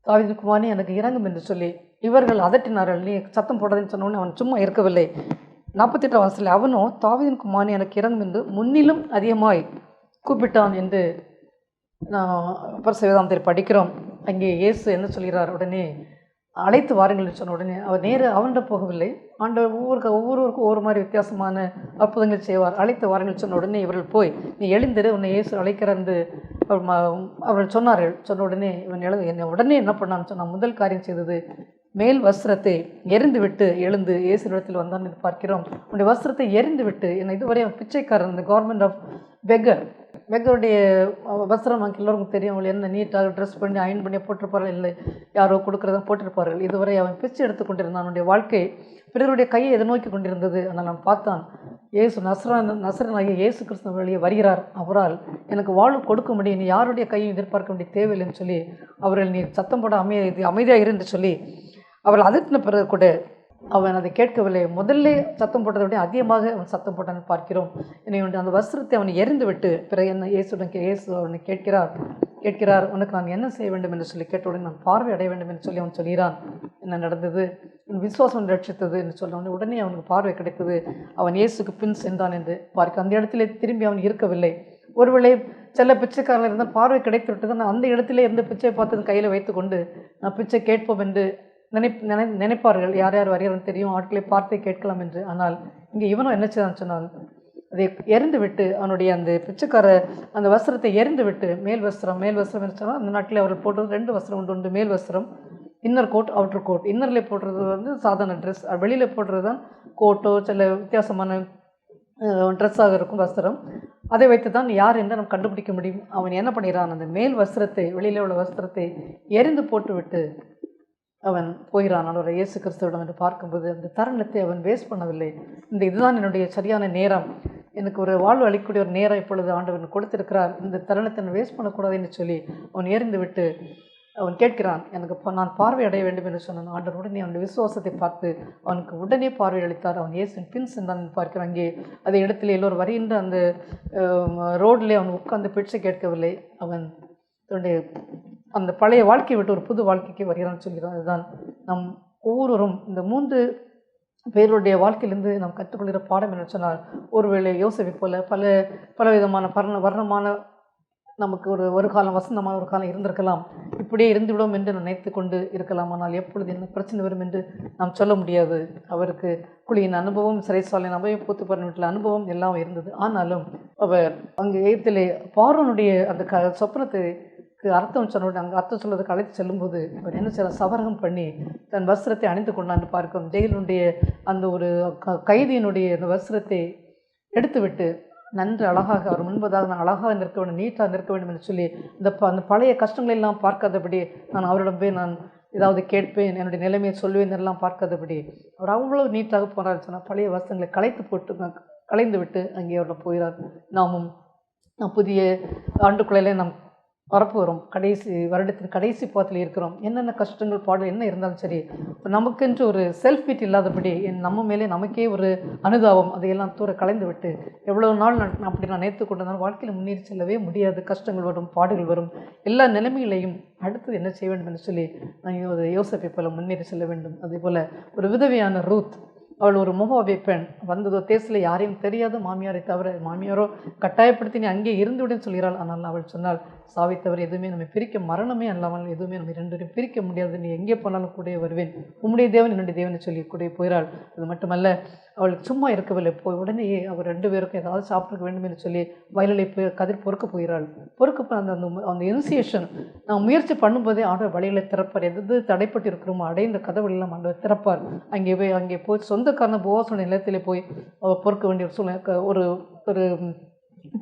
தாவீதின் குமாரனே எனக்கு இறங்கும் என்று சொல்லி இவர்கள் அதட்டினார்கள். நீ சத்தம் போடாதுன்னு சொன்னோடனே அவன் சும்மா இருக்கவில்லை. 48 வசனத்தில் அவனோ தாவீதின் குமாரனே எனக்கு இறங்கும் என்று முன்னிலும் அதிகமாய் கூப்பிட்டான் என்று பரிசுத்தவேதாகமத்தில் படிக்கிறோம். அங்கே இயேசு என்ன சொல்கிறார், உடனே அழைத்து வாருங்கள் சொன்ன உடனே அவர் அவன்கிட்ட போகவில்லை. ஆண்டவர் ஒவ்வொருவருக்கும் ஒவ்வொரு மாதிரி வித்தியாசமான அற்புதங்கள் செய்வார். அழைத்து வாருங்கள் சொன்ன உடனே இவர்கள் போய் நீ எழுந்திரு, உன்னை இயேசு அழைக்கிறார் என்று அவர்கள் சொன்னார்கள். சொன்ன உடனே என்னை உடனே என்ன பண்ணான்னு சொன்னால், முதல் காரியம் செய்தது மேல் வஸ்திரத்தை எரிந்து விட்டு எழுந்து இயேசுவிடத்தில் வந்தான் என்று பார்க்கிறோம். உன்னுடைய வஸ்திரத்தை எரிந்து விட்டு, என்னை இதுவரை பிச்சைக்காரன், இந்த கவர்மெண்ட் ஆஃப் பெக்கருடைய வஸ்திரம் நமக்கு எல்லோருக்கும் தெரியும். அவங்களை என்ன நீட்டாக ட்ரெஸ் பண்ணி அயன் பண்ணி போட்டிருப்பார்கள், இல்லை யாரோ கொடுக்குறதான் போட்டிருப்பார்கள். இதுவரை அவன் பிச்சை எடுத்து கொண்டிருந்தான். அவனுடைய வாழ்க்கை பிறருடைய கையை எதிர்நோக்கி கொண்டிருந்தது. ஆனால் நான் பார்த்தான், இயேசு நசரேயனாகிய இயேசு கிறிஸ்து வெளியே வருகிறார், அவரால் எனக்கு வாழ்வு கொடுக்க முடியும், நீ யாருடைய கையும் எதிர்பார்க்க வேண்டிய தேவையில்லைன்னு சொல்லி அவர்கள் நீ சத்தம் போட அமைதியாக இருந்து சொல்லி அவள் அதட்டின பிறகு கூட அவன் அதை கேட்கவில்லை. முதல்ல சத்தம் போட்டதை விட அதிகமாக அவன் சத்தம் போட்டான்னு பார்க்கிறோம். என்னை அந்த வஸ்திரத்தை அவன் எரிந்து விட்டு பிறகு என்ன இயேசு அவனை கேட்கிறார், கேட்கிறார், உனக்கு நான் என்ன செய்ய வேண்டும் என்று சொல்லி கேட்டவுடனே நான் பார்வை அடைய வேண்டும் என்று சொல்லி அவன் சொல்கிறான். என்ன நடந்தது, என் விசுவாசம் ரட்சித்தது என்று சொன்ன உடனே அவனுக்கு பார்வை கிடைத்தது. அவன் இயேசுக்கு பின் சென்றான் என்று பார்க்க அந்த இடத்திலே திரும்பி அவன் இருக்கவில்லை. ஒருவேளை சில பிச்சைக்காரர்கள் இருந்தால் பார்வை கிடைத்து விட்டது, நான் அந்த இடத்திலே இருந்து பிச்சை பார்த்து கையில் வைத்து கொண்டு நான் பிச்சை கேட்போம் என்று நினைப்பார்கள். யார் யார் வருகிறான்னு தெரியும், ஆட்களை பார்த்தே கேட்கலாம் என்று. ஆனால் இங்கே இவனும் என்ன செய்தான் சொன்னால், அதை எரிந்து விட்டு அவனுடைய அந்த பிச்சைக்கார அந்த வஸ்திரத்தை எரிந்து விட்டு மேல் வஸ்திரம் என்று சொன்னால் அந்த நாட்டில் அவர்கள் போடுறது 2 வஸ்திரம் உண்டு. மேல் வஸ்திரம், இன்னர் கோட், அவுட்டர் கோட். இன்னரில் போடுறது சாதாரண ட்ரெஸ், வெளியில் போடுறது தான் கோட்டோ சில வித்தியாசமான ட்ரெஸ்ஸாக இருக்கும் வஸ்திரம். அதை வைத்து தான் யார் என்று நம்ம கண்டுபிடிக்க முடியும். அவன் என்ன பண்ணுகிறான், அந்த மேல் வஸ்திரத்தை, வெளியில் உள்ள வஸ்திரத்தை எரிந்து போட்டுவிட்டு அவன் போகிறான் அவனுடைய இயேசு கிறிஸ்துவிடம் என்று பார்க்கும்போது அந்த தருணத்தை அவன் வேஸ்ட் பண்ணவில்லை. இதுதான் என்னுடைய சரியான நேரம், எனக்கு ஒரு வாழ்வு அளிக்கக்கூடிய ஒரு நேரம் இப்பொழுது ஆண்டவன் கொடுத்திருக்கிறார், இந்த தருணத்தை நான் வேஸ்ட் பண்ணக்கூடாது என்று சொல்லி அவன் எரிந்து விட்டு அவன் கேட்கிறான், எனக்கு நான் பார்வை அடைய வேண்டும் என்று சொன்னான். ஆண்டவர் உடனே அவனுடைய விசுவாசத்தை பார்த்து அவனுக்கு உடனே பார்வை அளித்தார். அவன் இயேசுவின் பின் சென்றான் பார்க்கிறான். அங்கே அதே இடத்துல எல்லோரும் வருகின்ற அந்த ரோட்லேயே அவன் உட்கார்ந்து பிச்சை கேட்கவில்லை. அவன் தன்னுடைய அந்த பழைய வாழ்க்கையை விட்டு ஒரு புது வாழ்க்கைக்கு வருகிறான்னு சொல்கிறான். அதுதான் நம் ஒவ்வொருவரும் இந்த 3 பேருடைய வாழ்க்கையிலிருந்து நாம் கற்றுக்கொள்கிற பாடம் என்ன சொன்னால், ஒருவேளை யோசேப்பை போல பல விதமான வர்ணமான நமக்கு ஒரு காலம் வசந்தமான ஒரு காலம் இருந்திருக்கலாம், இப்படியே இருந்துவிடும் என்று நினைத்து கொண்டு இருக்கலாம். ஆனால் எப்பொழுது என்ன பிரச்சனை வரும் என்று நாம் சொல்ல முடியாது. அவருக்கு குழியின் அனுபவம், சிறைசாலையின் அனுபவம், பூத்துப்பறன் வீட்டில் அனுபவம் எல்லாம் இருந்தது. ஆனாலும் அவர் அங்கே எகிப்திலே பார்வோனுடைய அந்த சொப்பனத்தை அர்த்தம் சொன்ன அங்கே அர்த்தம் சொல்வதற்கு அழைத்து செல்லும்போது அவர் என்ன செய்ய சவரகம் பண்ணி தன் வஸ்திரத்தை அணிந்து கொண்டான்னு பார்க்கும். ஜெயிலுடைய அந்த ஒரு கைதியினுடைய அந்த வஸ்திரத்தை எடுத்துவிட்டு நன்று அழகாக அவர் முன்பதாக நான் அழகாக நிற்க வேண்டும், நீட்டாக நிற்க வேண்டும் என்று சொல்லி அந்த பழைய கஷ்டங்களெல்லாம் பார்க்காதபடி நான் அவரிடம் போய் நான் ஏதாவது கேட்பேன், என்னுடைய நிலைமையை சொல்வேன் எல்லாம் பார்க்காதபடி அவர் அவ்வளோ நீட்டாக போனார் சொன்னால் பழைய வஸ்திரங்களை களைந்து விட்டு அங்கே அவரிடம் போகிறார். நாம் புதிய ஆண்டுக்குள்ளையிலே நாம் வரப்பு வரும், கடைசி வருடத்தின் கடைசி பாதத்தில் இருக்கிறோம். என்னென்ன கஷ்டங்கள் பாடு என்ன இருந்தாலும் சரி, நமக்கென்று ஒரு செல்ஃப் பீட் இல்லாதபடி நம்ம மேலே நமக்கே ஒரு அனுதாபம் அதையெல்லாம் தூர கலைந்து விட்டு எவ்வளோ நாள் அப்படி நான் நேர்த்து கொண்டதால் வாழ்க்கையில் முன்னேறி செல்லவே முடியாது. கஷ்டங்கள் வரும், பாடுகள் வரும், எல்லா நிலைமைகளையும் அடுத்தது என்ன செய்ய வேண்டும் என்று சொல்லி நான் யோசேப்பை போல முன்னேறி செல்ல வேண்டும். அதே போல் ஒரு விதவையான ரூத், அவள் ஒரு மோவாபிய பெண், வந்ததோ தேசத்தில் யாரையும் தெரியாத மாமியாரை தவிர, மாமியாரோ கட்டாயப்படுத்தி நீ அங்கே இருந்துவிடுன்னு சொல்கிறாள். ஆனால் அவள் சொன்னால், சாவை தவிர எதுவுமே நம்ம பிரிக்க, மரணமே அல்லாமல் எதுவுமே நம்ம 2 பேரும் பிரிக்க முடியாது, நீ எங்கே போனாலும் கூட வருவேன், உம்முடைய தேவன் என்னுடைய தேவனை சொல்லி கூட போகிறாள். அது மட்டுமல்ல, அவள் சும்மா இருக்கவில்லை, போய் உடனே அவர் 2 பேருக்கும் ஏதாவது சாப்பிட வேண்டும் என்று சொல்லி வயலிலே போய் கதிர் பொறுக்க போகிறாள். பொறுக்க அந்த இனிசியேஷன் நான் முயற்சி பண்ணும்போதே ஆண்டவர் வழிகளை திறப்பார். எது தடைப்பட்டு இருக்கிறோமோ அடைந்த கதவுகள் எல்லாம் ஆண்டவர் திறப்பார். அங்கே போய் சொந்தக்காரன போவாசோட நிலத்திலே போய் அவர் பொறுக்க வேண்டிய ஒரு சூழ்நிலை, ஒரு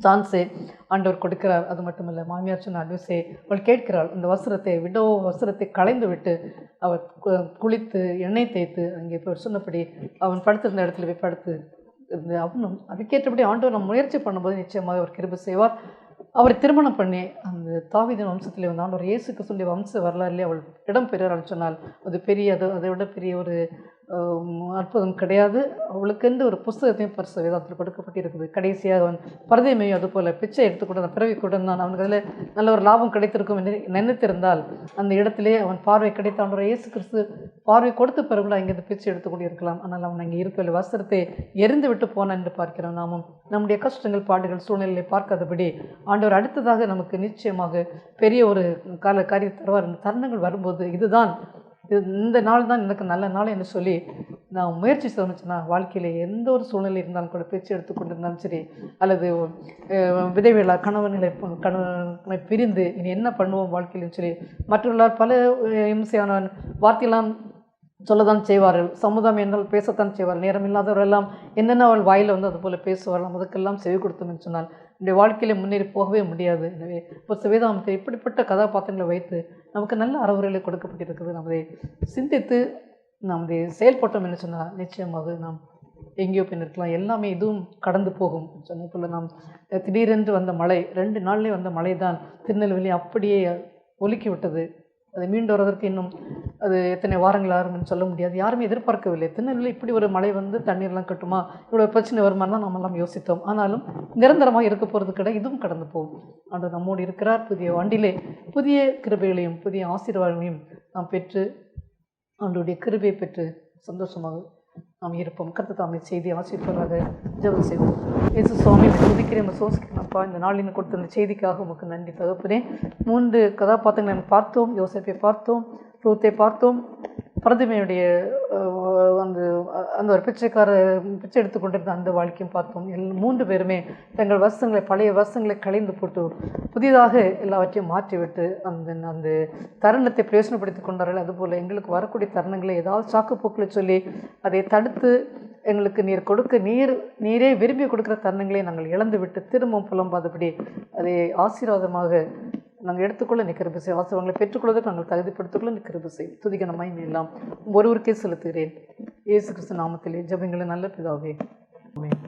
சான்ஸே ஆண்டவர் கொடுக்கிறார். அது மட்டுமல்ல, மாமியார் சொன்ன அட்வைஸை அவள் கேட்கிறாள். அந்த வஸ்திரத்தை களைந்து விட்டு அவர் குளித்து எண்ணெய் தேய்த்து அங்கே போய் சொன்னபடி அவன் படுத்திருந்த இடத்துல போய் படுத்து அவனும் அதுக்கேற்றபடி ஆண்டவர் நம்ம முயற்சி பண்ணும்போது நிச்சயமாக அவர் கிருபை செய்வார். அவரை திருமணம் பண்ணி அந்த தாவீதின் வம்சத்திலே வந்து ஆண்டவர் இயேசு கிறிஸ்துவின் வம்ச வரலாறுலேயே அவள் இடம் பெறுகிறாள் சொன்னால் அது அதை விட பெரிய ஒரு அற்புதம் கிடையாது. அவளுக்கென்று ஒரு புஸ்தகத்தையும் பரிசு வேதாத்தில் கொடுக்கப்பட்டிருக்குது. கடைசியாக அவன் பரதைமையும் அதுபோல் பிச்சை எடுத்துக்கூட அந்த பிறவி கூட நான் அவனுக்கு அதில் நல்ல ஒரு லாபம் கிடைத்திருக்கும் என்று நினைத்திருந்தால் அந்த இடத்திலே அவன் பார்வை கிடைத்த ஆண்டவர் இயேசு கிறிஸ்து பார்வை கொடுத்த பிறகு கூட அங்கேருந்து பிச்சை எடுத்துக்கொண்டு இருக்கலாம். ஆனால் அவன் அங்கே இருக்கவில்லை, வஸ்திரத்தை எரிந்து விட்டு போனான் என்று பார்க்கிறோம். நாமும் நம்முடைய கஷ்டங்கள், பாடுகள், சூழ்நிலையை பார்க்காதபடி ஆண்டவர் அடுத்ததாக நமக்கு நிச்சயமாக பெரிய ஒரு காரியத்தை தருவார். இந்த தருணங்கள் வரும்போது இதுதான் இந்த நாள் தான் எனக்கு நல்ல நாள் என்று சொல்லி நான் முயற்சி செய்யணுச்சுன்னா வாழ்க்கையில் எந்த ஒரு சூழ்நிலை இருந்தாலும் கூட பேச்சு எடுத்துக்கொண்டு இருந்தாலும் சரி, அல்லது விதைவிழா கணவனை பிரிந்து இனி என்ன பண்ணுவோம் வாழ்க்கையிலும் சரி, மற்றவர்களால் பல இம்சையான வார்த்தையெல்லாம் சொல்லத்தான் செய்வார்கள். சமுதாயம் என்றால் பேசத்தான் செய்வார்கள். நேரம் இல்லாதவரெல்லாம் என்னென்ன அவள் வாயில் வந்து அதுபோல் பேசுவார்கள். அதுக்கெல்லாம் செவி கொடுத்தோம்னு சொன்னால் இந்த வாழ்க்கையில் முன்னேறி போகவே முடியாது. எனவே இப்போ வேதாகமத்தில் இப்படிப்பட்ட கதாபாத்திரங்களை வைத்து நமக்கு நல்ல அறிவுரைகளை கொடுக்கப்பட்டிருக்குது. நம்மதை சிந்தித்து நம்மதை செயல்பட்டோம் என்று சொன்னால் நிச்சயமாக நாம் எங்கேயோ போய் நிற்கலாம். எல்லாமே இதுவும் கடந்து போகும். சொன்ன போல் நாம் திடீரென்று வந்த மழை, 2 நாள்லேயே வந்த மழை தான் திருநெல்வேலி அப்படியே ஒலுக்கி விட்டது. அது மீண்டு வருவதற்கு இன்னும் அது எத்தனை வாரங்கள் ஆகும்னு சொல்ல முடியாது. யாருமே எதிர்பார்க்கவில்லை. திருநெல்வேலி இப்படி ஒரு மழை வந்து தண்ணீர்லாம் கட்டுமா, இவ்வளோ பிரச்சனை வருமானு தான் நம்மெல்லாம் யோசித்தோம். ஆனாலும் நிரந்தரமாக இருக்க போகிறது கிடையாது, இதுவும் கடந்து போகும். ஆண்டவர் நம்மோடு இருக்கிறார். புதிய ஆண்டிலே புதிய கிருபைகளையும் புதிய ஆசீர்வாதங்களையும் நாம் பெற்று ஆண்டவருடைய கிருபையை பெற்று சந்தோஷமாக நாம் இருப்போம். கர்த்தர் தாமே செய்தி ஆசீர்வாதமாக ஜெபம் செய்வோம். இயேசு சுவாமி துதிக்கிறேன், சோசிக்கிறேன்ப்பா. இந்த நாளில் கொடுத்த இந்த செய்திக்காக உமக்கு நன்றி தகப்பனே. 3 கதாபாத்திரங்களை நம்ம பார்த்தோம். யோசேப்பை பார்த்தோம், ரூத்தை பார்த்தோம், பிரதிமையுடைய அந்த ஒரு பிச்சை எடுத்து கொண்டிருந்த அந்த வாழ்க்கையும் பார்த்தோம். 3 பேருமே தங்கள் வசங்களை, பழைய வசங்களை களைந்து போட்டு புதிதாக எல்லாவற்றையும் மாற்றிவிட்டு அந்த தருணத்தை பிரயோஜனப்படுத்தி கொண்டார்கள். அதுபோல் எங்களுக்கு வரக்கூடிய தருணங்களை ஏதாவது சாக்குப்போக்கில் சொல்லி அதை தடுத்து எங்களுக்கு நீர் கொடுக்க நீரே விரும்பி கொடுக்குற தருணங்களை நாங்கள் இழந்து விட்டு திரும்பவும் புலம்பாதபடி அதை ஆசீர்வாதமாக நாங்கள் எடுத்துக்கொள்ள நிற்கிற செய். ஆசீர்வாதங்களை பெற்றுக்கொள்வதற்கு நாங்கள் தகுதிப்படுத்திக்கொள்ள நிற்கிற செய். துதிகனமாய் எல்லாம் ஒருவருக்கே செலுத்துகிறேன். இயேசு கிறிஸ்து நாமத்திலே ஜெபங்களை நல்ல பிதாவே. ஆமென்.